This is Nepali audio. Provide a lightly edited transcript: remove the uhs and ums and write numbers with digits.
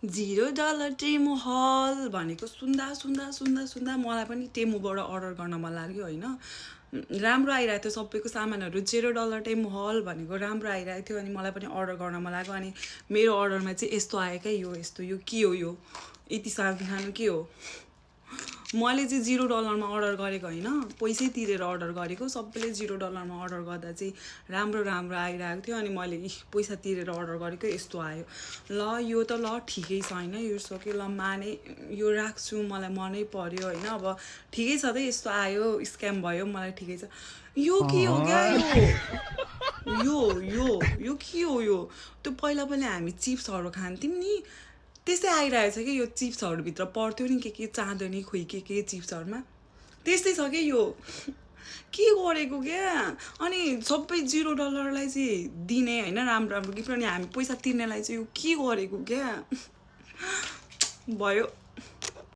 $0 टेमु हल भनेको सुन्दा सुन्दा सुन्दा सुन्दा मलाई पनि टेमुबाट अर्डर गर्न मन लाग्यो होइन राम्रो आइरहेको थियो सबैको सामानहरू $0 टेमु हल भनेको राम्रो आइरहेको थियो अनि मलाई पनि अर्डर गर्न मन लाग्यो अनि मेरो अर्डरमा चाहिँ यस्तो आयो क्या यो यस्तो यो के हो यो यति सानो सानो के हो मैले चाहिँ $0 मा अर्डर गरेको होइन पैसै तिरेर अर्डर गरेको सबैले $0 मा अर्डर गर्दा चाहिँ राम्रो राम्रो आइरहेको थियो अनि मैले पैसा तिरेर अर्डर गरेको यस्तो आयो ल यो त ल ठिकै छ होइन यो सक्यो ल माने यो राख्छु मलाई मनै पर्यो होइन अब ठिकै छ त यस्तो आयो स्क्याम भयो मलाई ठिकै छ यो के हो क्या यो यो यो के हो यो त्यो पहिला पहिला हामी चिप्सहरू खान्थ्यौँ नि त्यस्तै आइरहेछ कि यो चिप्सहरूभित्र पर्थ्यो नि के चाँदनी खोइ के चिप्सहरूमा त्यस्तै छ कि यो के गरेको क्या अनि सबै $0 लाई चाहिँ दिने होइन राम्रो राम्रो गिफ्ट अनि हामी पैसा तिर्नेलाई चाहिँ यो के गरेको क्या भयो